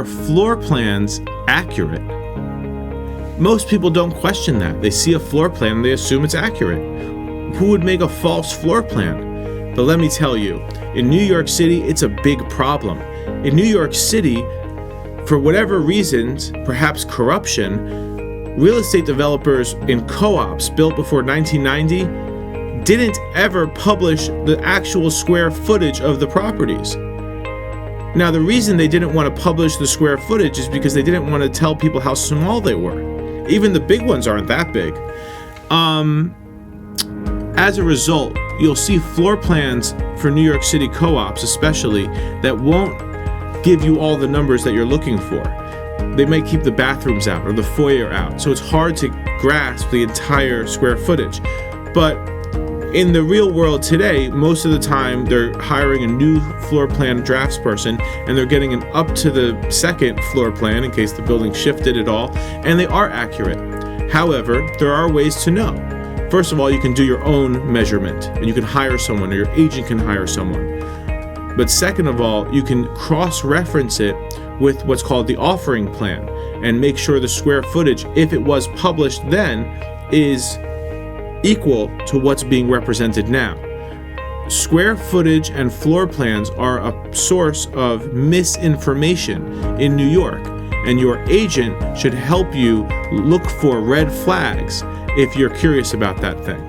Are floor plans accurate? Most people don't question that. They see a floor plan and they assume it's accurate. Who would make a false floor plan? But let me tell you, in New York City, it's a big problem. In New York City, for whatever reasons, perhaps corruption, real estate developers in co-ops built before 1990 didn't ever publish the actual square footage of the properties. Now, the reason they didn't want to publish the square footage is because they didn't want to tell people how small they were. Even the big ones aren't that big. As a result, you'll see floor plans for New York City co-ops especially that won't give you all the numbers that you're looking for. They may keep the bathrooms out or the foyer out, so it's hard to grasp the entire square footage. But in the real world today, most of the time they're hiring a new floor plan draftsperson and they're getting an up to the second floor plan in case the building shifted at all, and they are accurate. However, there are ways to know. First of all, you can do your own measurement and you can hire someone, or your agent can hire someone. But second of all, you can cross-reference it with what's called the offering plan and make sure the square footage, if it was published then, is equal to what's being represented now. Square footage and floor plans are a source of misinformation in New York, and your agent should help you look for red flags if you're curious about that thing.